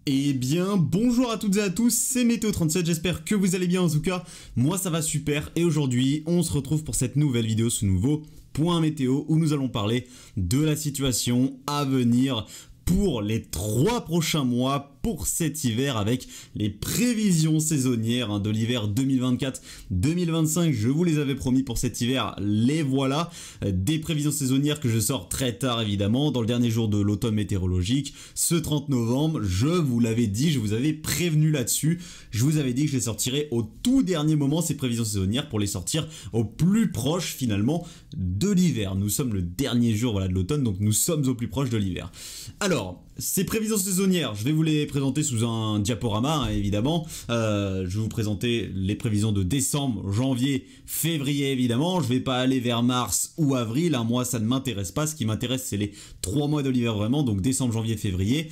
Eh bien, bonjour à toutes et à tous, c'est Météo37, j'espère que vous allez bien en tout cas. Moi ça va super et aujourd'hui on se retrouve pour cette nouvelle vidéo, ce nouveau point météo où nous allons parler de la situation à venir pour les 3 prochains mois pour cet hiver avec les prévisions saisonnières de l'hiver 2024-2025. Je vous les avais promis pour cet hiver, les voilà. Des prévisions saisonnières que je sors très tard évidemment, dans le dernier jour de l'automne météorologique, ce 30 novembre. Je vous l'avais dit, je vous avais prévenu là-dessus. Je vous avais dit que je les sortirais au tout dernier moment, ces prévisions saisonnières, pour les sortir au plus proche finalement de l'hiver. Nous sommes le dernier jour de l'automne, donc nous sommes au plus proche de l'hiver. Alors, ces prévisions saisonnières, je vais vous les présenter sous un diaporama, évidemment. Je vais vous présenter les prévisions de décembre, janvier, février, évidemment. Je ne vais pas aller vers mars ou avril. Moi, ça ne m'intéresse pas. Ce qui m'intéresse, c'est les 3 mois de l'hiver vraiment, donc décembre, janvier, février.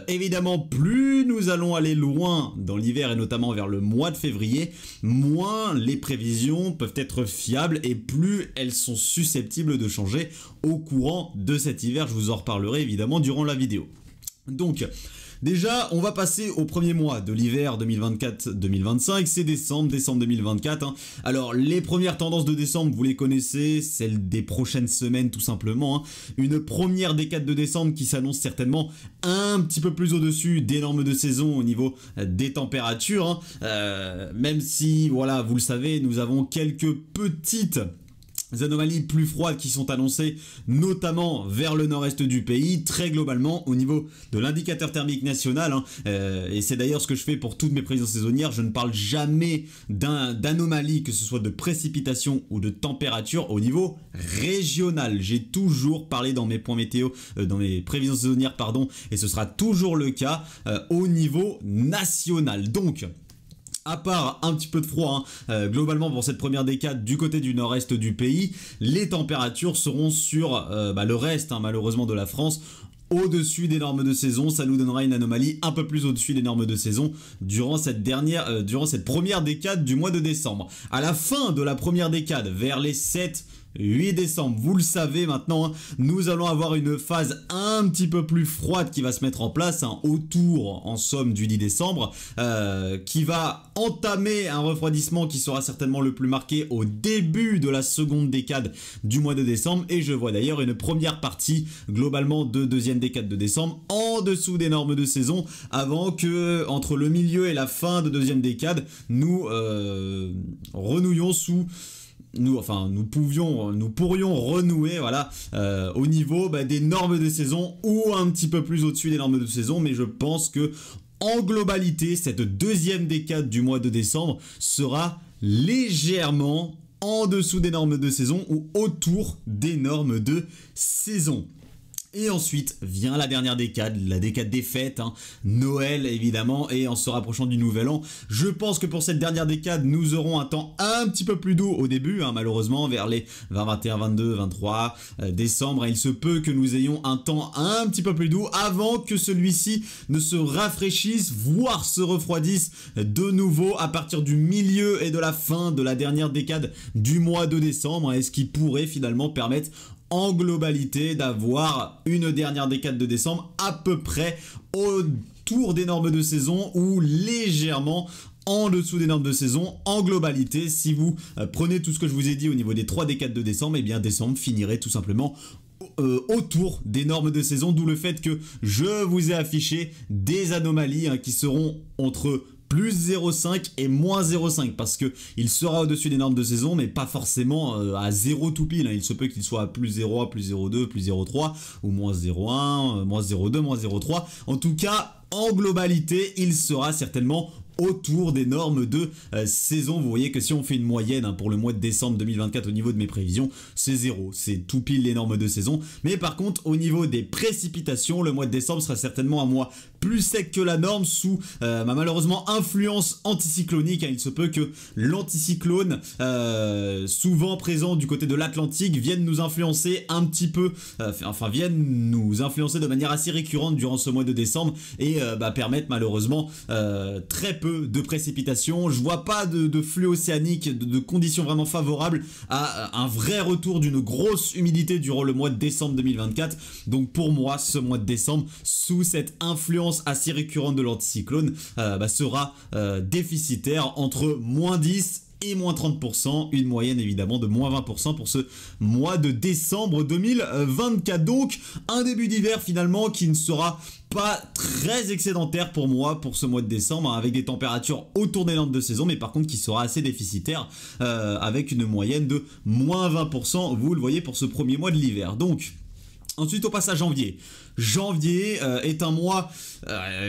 Évidemment, plus nous allons aller loin dans l'hiver, et notamment vers le mois de février, moins les prévisions peuvent être fiables et plus elles sont susceptibles de changer au courant de cet hiver. Je vous en reparlerai évidemment durant la vidéo. Donc, déjà, on va passer au premier mois de l'hiver 2024-2025, c'est décembre 2024. Alors, les premières tendances de décembre, vous les connaissez, celles des prochaines semaines tout simplement. Une première décade de décembre qui s'annonce certainement un petit peu plus au-dessus des normes de saison au niveau des températures. Même si, voilà, vous le savez, nous avons quelques petites anomalies plus froides qui sont annoncées notamment vers le nord-est du pays, très globalement au niveau de l'indicateur thermique national, et c'est d'ailleurs ce que je fais pour toutes mes prévisions saisonnières. Je ne parle jamais d'anomalies, que ce soit de précipitation ou de température au niveau régional. J'ai toujours parlé dans mes points météo, dans mes prévisions saisonnières, pardon, et ce sera toujours le cas au niveau national. Donc, à part un petit peu de froid, globalement pour cette première décade du côté du nord-est du pays, les températures seront sur le reste malheureusement de la France au-dessus des normes de saison. Ça nous donnera une anomalie un peu plus au-dessus des normes de saison durant cette première décade du mois de décembre. À la fin de la première décade, vers les 7-8 décembre, vous le savez maintenant, nous allons avoir une phase un petit peu plus froide qui va se mettre en place autour en somme du 10 décembre, qui va entamer un refroidissement qui sera certainement le plus marqué au début de la seconde décade du mois de décembre, et je vois d'ailleurs une première partie globalement de deuxième décade de décembre en dessous des normes de saison, avant que entre le milieu et la fin de deuxième décade nous renouions sous nous pourrions renouer au niveau des normes de saison ou un petit peu plus au-dessus des normes de saison, mais je pense que en globalité cette deuxième décade du mois de décembre sera légèrement en dessous des normes de saison ou autour des normes de saison. Et ensuite vient la dernière décade, la décade des fêtes, Noël évidemment, et en se rapprochant du nouvel an. Je pense que pour cette dernière décade, nous aurons un temps un petit peu plus doux au début, malheureusement, vers les 20, 21, 22, 23 décembre. Et il se peut que nous ayons un temps un petit peu plus doux avant que celui-ci ne se rafraîchisse, voire se refroidisse de nouveau à partir du milieu et de la fin de la dernière décade du mois de décembre, et ce qui pourrait finalement permettre en globalité d'avoir une dernière décade de décembre à peu près autour des normes de saison ou légèrement en dessous des normes de saison. En globalité, si vous prenez tout ce que je vous ai dit au niveau des 3 décades de décembre, et bien décembre finirait tout simplement autour des normes de saison, d'où le fait que je vous ai affiché des anomalies qui seront entre plus 0,5 et moins 0,5, parce qu'il sera au-dessus des normes de saison, mais pas forcément à 0 tout pile. Il se peut qu'il soit à plus 0,1, plus 0,2, plus 0,3, ou moins 0,1, moins 0,2, moins 0,3. En tout cas, en globalité, il sera certainement autour des normes de saison. Vous voyez que si on fait une moyenne pour le mois de décembre 2024 au niveau de mes prévisions, c'est 0, c'est tout pile les normes de saison. Mais par contre, au niveau des précipitations, le mois de décembre sera certainement un mois plus sec que la norme sous malheureusement influence anticyclonique. Il se peut que l'anticyclone souvent présent du côté de l'Atlantique vienne nous influencer un petit peu, vienne nous influencer de manière assez récurrente durant ce mois de décembre et permettre malheureusement très peu de précipitations. Je vois pas de flux océanique, de conditions vraiment favorables à un vrai retour d'une grosse humidité durant le mois de décembre 2024. Donc pour moi, ce mois de décembre, sous cette influence l'influence assez récurrente de l'anticyclone sera déficitaire entre -10 et -30%, une moyenne évidemment de -20% pour ce mois de décembre 2024. Donc un début d'hiver finalement qui ne sera pas très excédentaire pour moi pour ce mois de décembre, avec des températures autour des normes de saison, mais par contre qui sera assez déficitaire avec une moyenne de -20%, vous le voyez, pour ce premier mois de l'hiver. Donc ensuite on passe à janvier. Janvier est un mois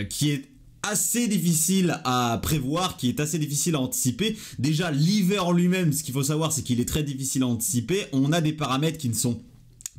qui est assez difficile à prévoir, qui est assez difficile à anticiper. Déjà l'hiver en lui-même, ce qu'il faut savoir, c'est qu'il est très difficile à anticiper. On a des paramètres qui ne sont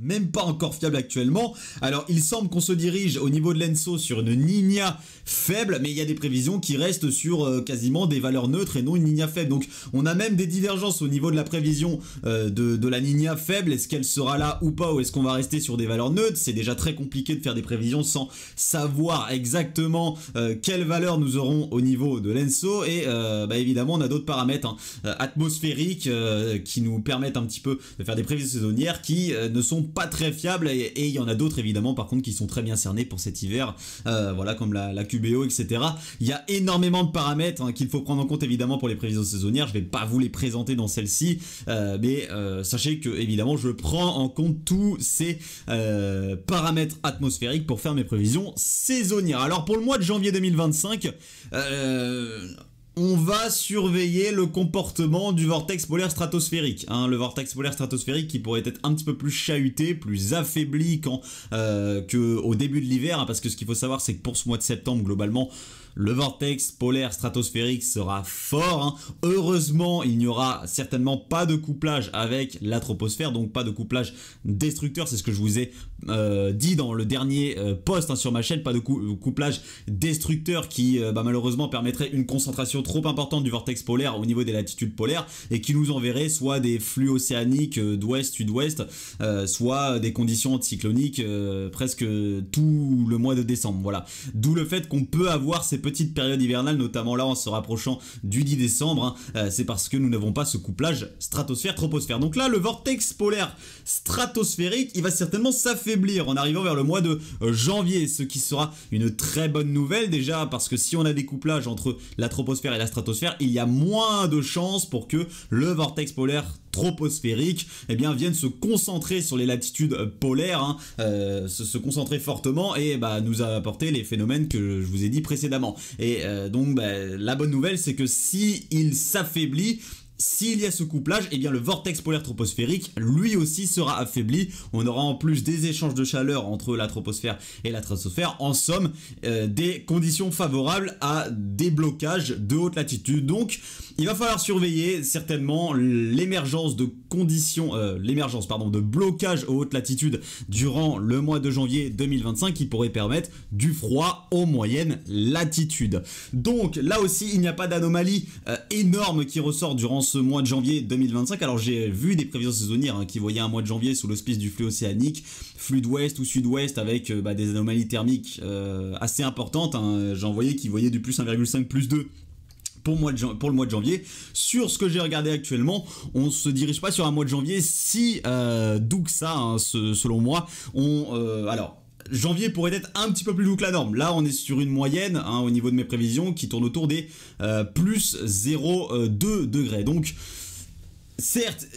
même pas encore fiable actuellement. Alors il semble qu'on se dirige au niveau de l'ENSO sur une Niña faible, mais il y a des prévisions qui restent sur quasiment des valeurs neutres et non une Niña faible. Donc on a même des divergences au niveau de la prévision de la Niña faible. Est-ce qu'elle sera là ou pas, ou est-ce qu'on va rester sur des valeurs neutres? C'est déjà très compliqué de faire des prévisions sans savoir exactement quelles valeurs nous aurons au niveau de l'ENSO. Et évidemment on a d'autres paramètres atmosphériques qui nous permettent un petit peu de faire des prévisions saisonnières qui ne sont pas très fiables, et il y en a d'autres évidemment par contre qui sont très bien cernés pour cet hiver, voilà, comme la QBO, etc. Il y a énormément de paramètres qu'il faut prendre en compte évidemment pour les prévisions saisonnières. Je vais pas vous les présenter dans celle-ci, mais sachez que évidemment je prends en compte tous ces paramètres atmosphériques pour faire mes prévisions saisonnières. Alors pour le mois de janvier 2025, on va surveiller le comportement du vortex polaire stratosphérique. Le vortex polaire stratosphérique qui pourrait être un petit peu plus chahuté, plus affaibli qu'au début de l'hiver, parce que ce qu'il faut savoir, c'est que pour ce mois de septembre, globalement, le vortex polaire stratosphérique sera fort. Heureusement, il n'y aura certainement pas de couplage avec la troposphère, donc pas de couplage destructeur. C'est ce que je vous ai dit dans le dernier post sur ma chaîne. Pas de couplage destructeur qui malheureusement permettrait une concentration trop importante du vortex polaire au niveau des latitudes polaires et qui nous enverrait soit des flux océaniques d'ouest-sud-ouest, soit des conditions anticycloniques presque tout le mois de décembre. Voilà. D'où le fait qu'on peut avoir ces petites périodes hivernales, notamment là en se rapprochant du 10 décembre. C'est parce que nous n'avons pas ce couplage stratosphère-troposphère. Donc là, le vortex polaire stratosphérique, il va certainement s'affaiblir en arrivant vers le mois de janvier, ce qui sera une très bonne nouvelle déjà, parce que si on a des couplages entre la troposphère et la stratosphère, il y a moins de chances pour que le vortex polaire troposphérique vienne se concentrer sur les latitudes polaires, se concentrer fortement et nous apporter les phénomènes que je vous ai dit précédemment. Et donc la bonne nouvelle, c'est que si il s'affaiblit, s'il y a ce couplage, le vortex polaire troposphérique, lui aussi, sera affaibli. On aura en plus des échanges de chaleur entre la troposphère et la stratosphère. En somme, des conditions favorables à des blocages de haute latitude. Donc, il va falloir surveiller certainement l'émergence de conditions, de blocage aux hautes latitudes durant le mois de janvier 2025 qui pourrait permettre du froid aux moyennes latitudes. Donc, là aussi, il n'y a pas d'anomalie énorme qui ressort durant ce mois de janvier 2025. Alors j'ai vu des prévisions saisonnières qui voyaient un mois de janvier sous l'auspice du flux océanique, flux d'ouest ou sud-ouest avec des anomalies thermiques assez importantes. J'en voyais qui voyaient du plus 1,5, plus 2 pour le mois de janvier. Sur ce que j'ai regardé actuellement, on se dirige pas sur un mois de janvier si doux que ça, selon moi. Alors janvier pourrait être un petit peu plus doux que la norme. Là, on est sur une moyenne au niveau de mes prévisions qui tourne autour des plus 0,2 degrés. Donc, certes,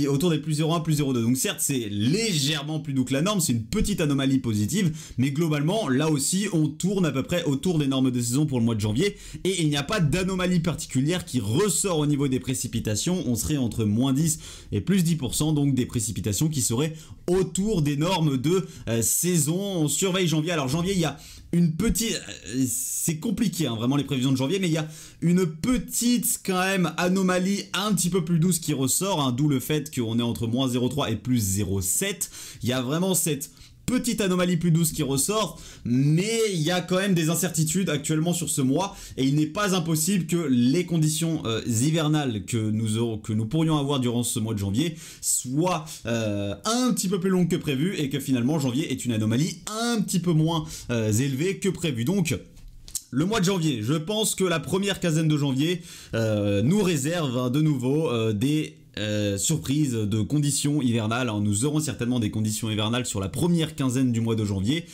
autour des plus 0,1, plus 0,2. Donc certes, c'est légèrement plus doux que la norme, c'est une petite anomalie positive, mais globalement, là aussi, on tourne à peu près autour des normes de saison pour le mois de janvier, et il n'y a pas d'anomalie particulière qui ressort au niveau des précipitations. On serait entre -10 et plus 10%, donc des précipitations qui seraient autour des normes de saison. On surveille janvier. Alors janvier, il y a une petite... c'est compliqué, vraiment, les prévisions de janvier, mais il y a une petite, quand même, anomalie un petit peu plus douce qui ressort, d'où le fait qu'on est entre -0,3 et plus 0,7. Il y a vraiment cette petite anomalie plus douce qui ressort, mais il y a quand même des incertitudes actuellement sur ce mois, et il n'est pas impossible que les conditions hivernales que nous pourrions avoir durant ce mois de janvier soient un petit peu plus longues que prévu, et que finalement janvier est une anomalie un petit peu moins élevée que prévu. Donc le mois de janvier, je pense que la première quinzaine de janvier nous réserve de nouveau des surprise de conditions hivernales. Alors, nous aurons certainement des conditions hivernales sur la première quinzaine du mois de janvier.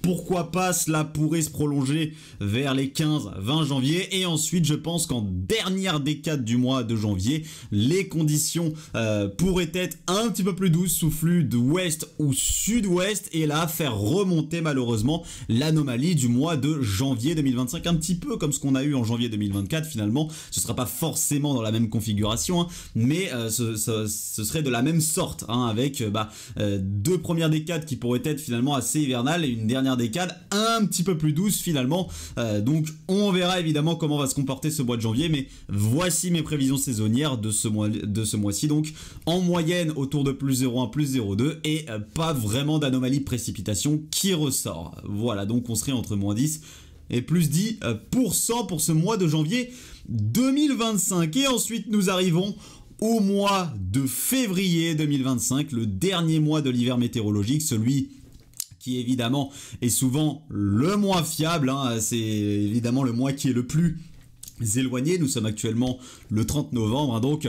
Pourquoi pas, cela pourrait se prolonger vers les 15-20 janvier. Et ensuite, je pense qu'en dernière décade du mois de janvier, les conditions pourraient être un petit peu plus douces sous flux d'ouest ou sud-ouest. Et là, faire remonter malheureusement l'anomalie du mois de janvier 2025. Un petit peu comme ce qu'on a eu en janvier 2024 finalement. Ce ne sera pas forcément dans la même configuration, hein, mais ce serait de la même sorte, hein, avec deux premières décades qui pourraient être finalement assez hivernales et une dernière décade un petit peu plus douce finalement. Donc on verra évidemment comment va se comporter ce mois de janvier, mais voici mes prévisions saisonnières de ce mois-ci. Donc en moyenne autour de plus 0,1, plus 0,2 et pas vraiment d'anomalie de précipitation qui ressort. Voilà, donc on serait entre moins 10 et plus 10% pour ce mois de janvier 2025. Et ensuite nous arrivons au mois de février 2025, le dernier mois de l'hiver météorologique, celui qui évidemment est souvent le moins fiable, hein. C'est évidemment le mois qui est le plus éloigné. Nous sommes actuellement le 30 novembre, hein, donc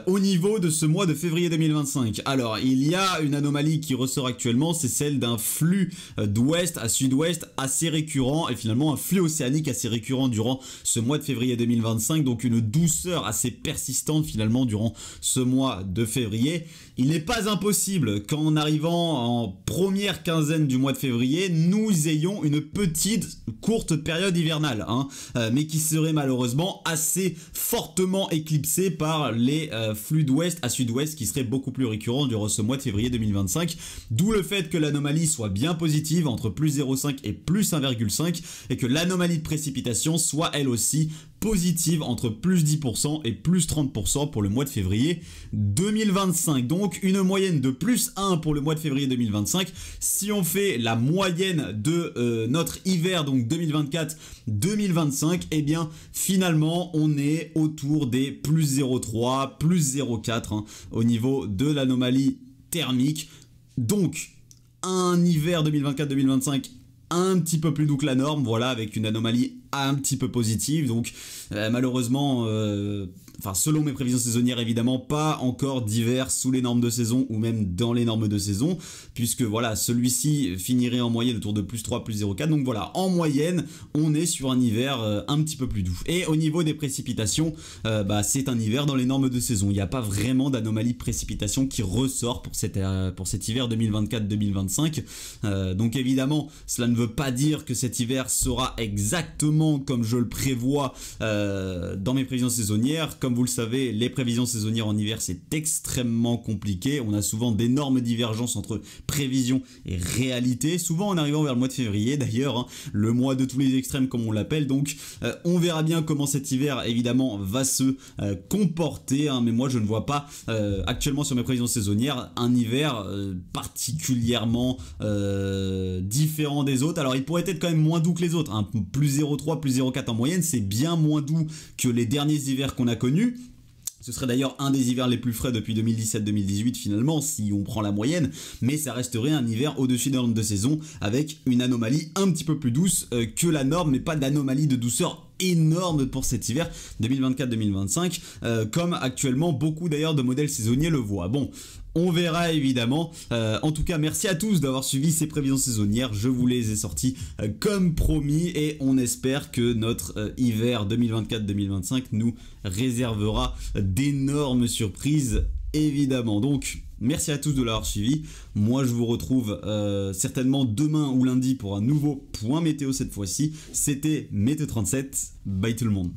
au niveau de ce mois de février 2025. Alors il y a une anomalie qui ressort actuellement, c'est celle d'un flux d'ouest à sud-ouest assez récurrent et finalement un flux océanique assez récurrent durant ce mois de février 2025, donc une douceur assez persistante finalement durant ce mois de février. Il n'est pas impossible qu'en arrivant en première quinzaine du mois de février, nous ayons une petite courte période hivernale, hein, mais qui serait malheureusement assez fortement éclipsée par les flux d'ouest à sud-ouest qui seraient beaucoup plus récurrents durant ce mois de février 2025. D'où le fait que l'anomalie soit bien positive entre plus 0,5 et plus 1,5 et que l'anomalie de précipitation soit elle aussi positive entre plus 10% et plus 30% pour le mois de février 2025. Donc une moyenne de plus 1 pour le mois de février 2025. Si on fait la moyenne de notre hiver, donc 2024-2025, eh bien finalement on est autour des plus 0,3, plus 0,4 hein, au niveau de l'anomalie thermique. Donc un hiver 2024-2025 un petit peu plus doux que la norme, voilà, avec une anomalie un petit peu positive. Donc malheureusement, selon mes prévisions saisonnières évidemment, pas encore d'hiver sous les normes de saison ou même dans les normes de saison, puisque voilà, celui-ci finirait en moyenne autour de plus 3, plus 0,4. Donc voilà, en moyenne, on est sur un hiver un petit peu plus doux. Et au niveau des précipitations, c'est un hiver dans les normes de saison. Il n'y a pas vraiment d'anomalie de précipitation qui ressort pour cet hiver 2024-2025. Donc évidemment, cela ne veut pas dire que cet hiver sera exactement comme je le prévois dans mes prévisions saisonnières. Comme vous le savez, les prévisions saisonnières en hiver, c'est extrêmement compliqué. On a souvent d'énormes divergences entre prévisions et réalité, souvent en arrivant vers le mois de février d'ailleurs, hein, le mois de tous les extrêmes comme on l'appelle. Donc on verra bien comment cet hiver évidemment va se comporter, hein, mais moi je ne vois pas actuellement sur mes prévisions saisonnières un hiver particulièrement différent des autres. Alors il pourrait être quand même moins doux que les autres, hein, plus 0,3, plus 0,4 en moyenne, c'est bien moins doux que les derniers hivers qu'on a connus. Ce serait d'ailleurs un des hivers les plus frais depuis 2017-2018 finalement, si on prend la moyenne, mais ça resterait un hiver au-dessus des normes de saison avec une anomalie un petit peu plus douce que la norme, mais pas d'anomalie de douceur énorme pour cet hiver 2024-2025, comme actuellement beaucoup d'ailleurs de modèles saisonniers le voient. Bon, on verra évidemment. En tout cas, merci à tous d'avoir suivi ces prévisions saisonnières. Je vous les ai sorties comme promis et on espère que notre hiver 2024-2025 nous réservera d'énormes surprises, évidemment. Donc, merci à tous de l'avoir suivi. Moi, je vous retrouve certainement demain ou lundi pour un nouveau point météo cette fois-ci. C'était Météo 37. Bye tout le monde.